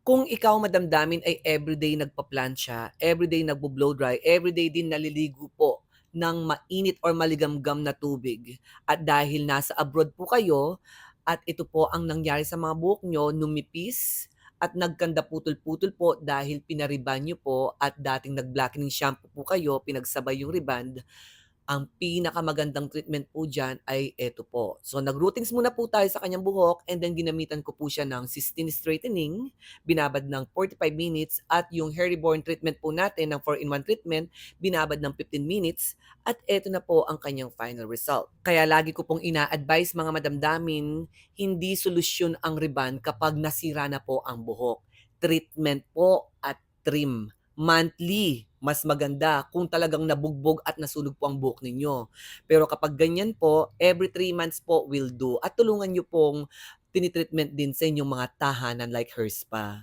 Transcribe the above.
Kung ikaw madamdamin ay everyday nagpaplantsa, everyday nagbo-blow dry, everyday din naliligo po ng mainit or maligamgam na tubig at dahil nasa abroad po kayo at ito po ang nangyari sa mga buhok niyo, numipis at nagkanda putol-putol po dahil pina-rebond niyo po at dating nag-blackening shampoo po kayo, pinagsabay yung rebond, ang pinakamagandang treatment po diyan ay eto po. So, nag-rootings muna po tayo sa kanyang buhok and then ginamitan ko po siya ng cysteine straightening, binabad ng 45 minutes at yung hair reborn treatment po natin ng 4-in-1 treatment, binabad ng 15 minutes at eto na po ang kanyang final result. Kaya lagi ko pong ina-advise mga madamdamin, hindi solusyon ang rebond kapag nasira na po ang buhok. Treatment po at trim. Monthly, mas maganda kung talagang nabugbog at nasunog po ang buhok ninyo. Pero kapag ganyan po, every 3 months po will do at tulungan niyo pong tinitreatment din sa inyong mga tahanan like hair spa.